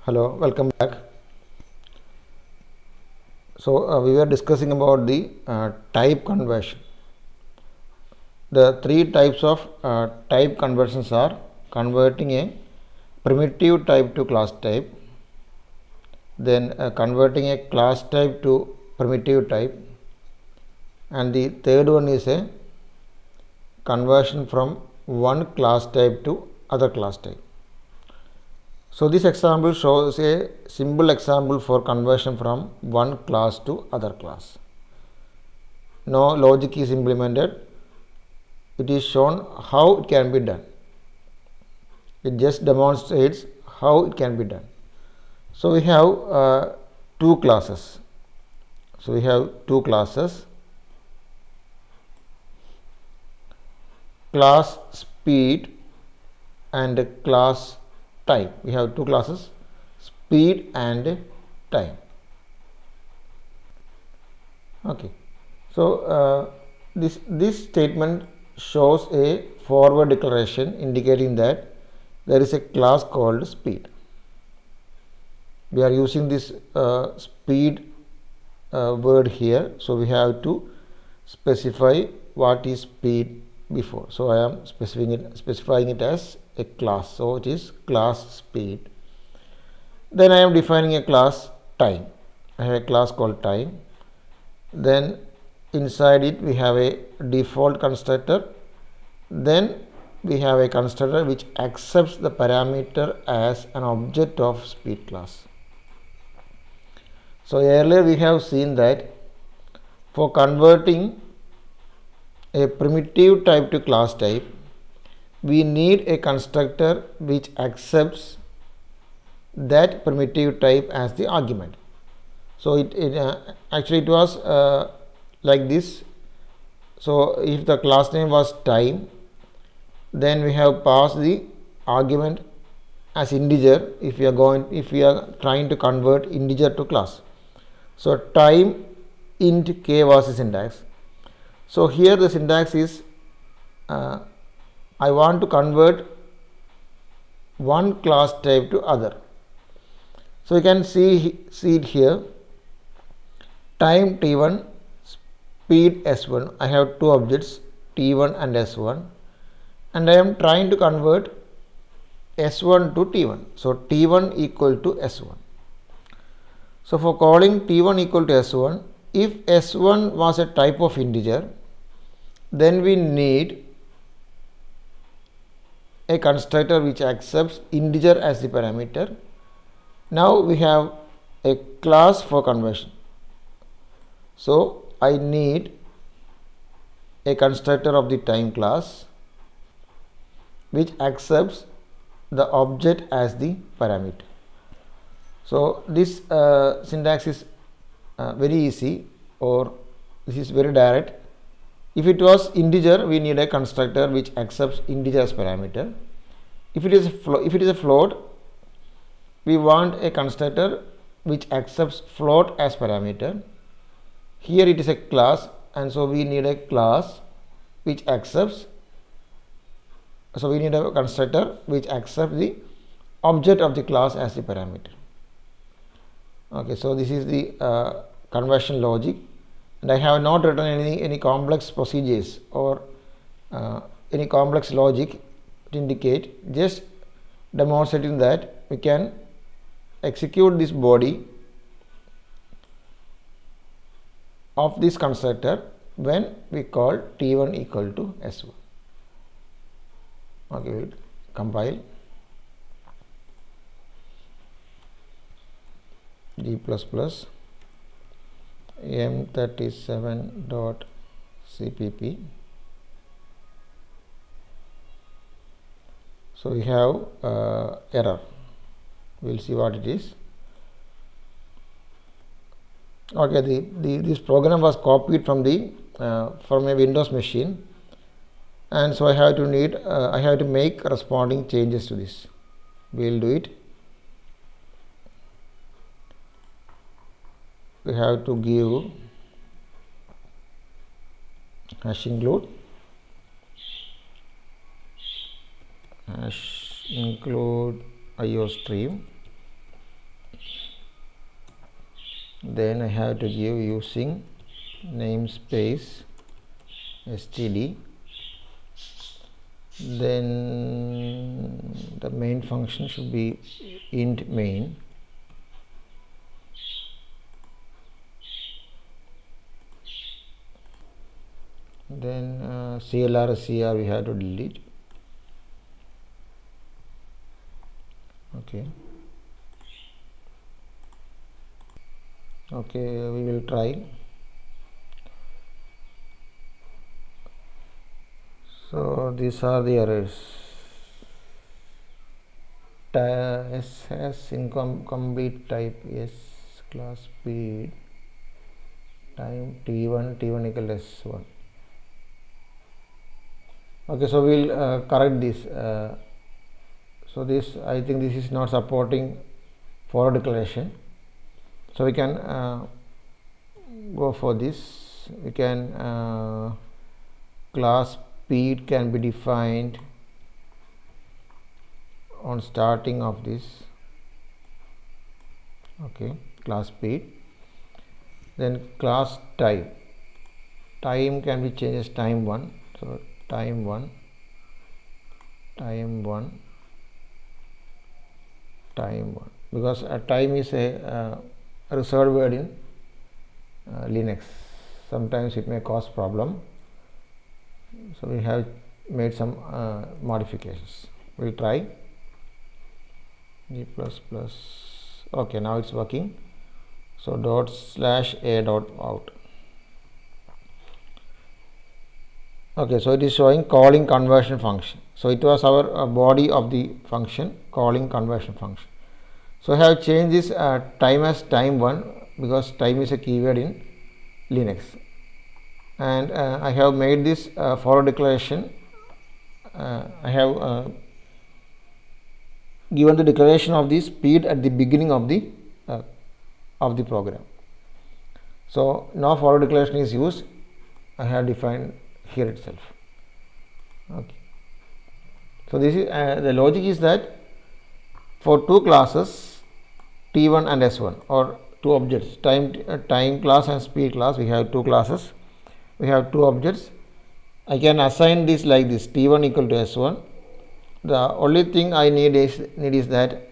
Hello, welcome back. We were discussing about the type conversion. The three types of type conversions are converting a primitive type to class type, then converting a class type to primitive type, and the third one is a conversion from one class type to other class type. So this example shows a simple example for conversion from one class to other class. No logic is implemented. It is shown how it can be done. It just demonstrates how it can be done. So we have two classes. So we have two classes, class speed and class time. We have two classes, speed and time. Okay. So this statement shows a forward declaration indicating that there is a class called speed. We are using this speed word here, so we have to specify what is speed before. So I am specifying it as a class, so it is class speed. Then I am defining a class time. I have a class called time. Then inside it we have a default constructor. Then we have a constructor which accepts the parameter as an object of speed class. So earlier we have seen that for converting a primitive type to class type, we need a constructor which accepts that primitive type as the argument. So actually it was like this. So if the class name was time, then we have passed the argument as integer if we are trying to convert integer to class. So time int k was the syntax. So here the syntax is I want to convert one class type to other. So you can see it here, time t1, speed s1. I have two objects t1 and s1, and I am trying to convert s1 to t1. So t1 equal to s1. So for calling t1 equal to s1, if s1 was a type of integer, then we need a constructor which accepts integer as the parameter. Now we have a class for conversion. So I need a constructor of the time class which accepts the object as the parameter. So this syntax is very easy, or this is very direct. If it was integer, we need a constructor which accepts integer as parameter. If it is a float, we want a constructor which accepts float as parameter. Here it is a class, and so we need a class which accepts. So we need a constructor which accepts the object of the class as the parameter. Okay, so this is the conversion logic, and I have not written any complex procedures or any complex logic to indicate, just demonstrating that we can execute this body of this constructor when we call t1 equal to s1. Okay, we'll compile. G++ m37.cpp. So we have error. We'll see what it is. Okay, this program was copied from from a Windows machine, and so I have to make corresponding changes to this. We'll do it. We have to give hash include IO stream, then I have to give using namespace std, then the main function should be int main, then CLR CR we have to delete. Okay, we will try. So these are the errors. S has incomplete type, yes, class speed, time t1 equal to s1. Okay, so we will correct this. So this, I think this is not supporting for declaration, so we can go for this. We can class speed can be defined on starting of this. Okay, class speed, then class time can be changed as time 1. So time 1, because time is a reserved word in Linux. Sometimes it may cause problem, so we have made some modifications. We'll try g++. Okay, now it's working. So /a.out. Okay, so it is showing calling conversion function. So it was our body of the function, calling conversion function. So I have changed this time as time 1 because time is a keyword in Linux, and I have made this for declaration. I have given the declaration of the speed at the beginning of the program. So now for declaration is used. I have defined here itself. Okay. So this is the logic is that for two classes t1 and s1, or two objects, time class and speed class, we have two classes, we have two objects. I can assign this like this: t1 equal to s1. The only thing I need is that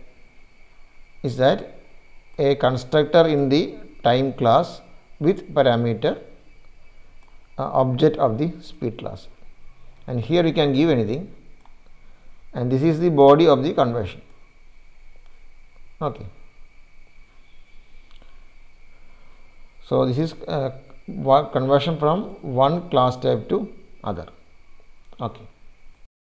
a constructor in the time class with parameter object of the speed class, and here we can give anything, and this is the body of the conversion. Okay, so this is conversion from one class type to other. Okay.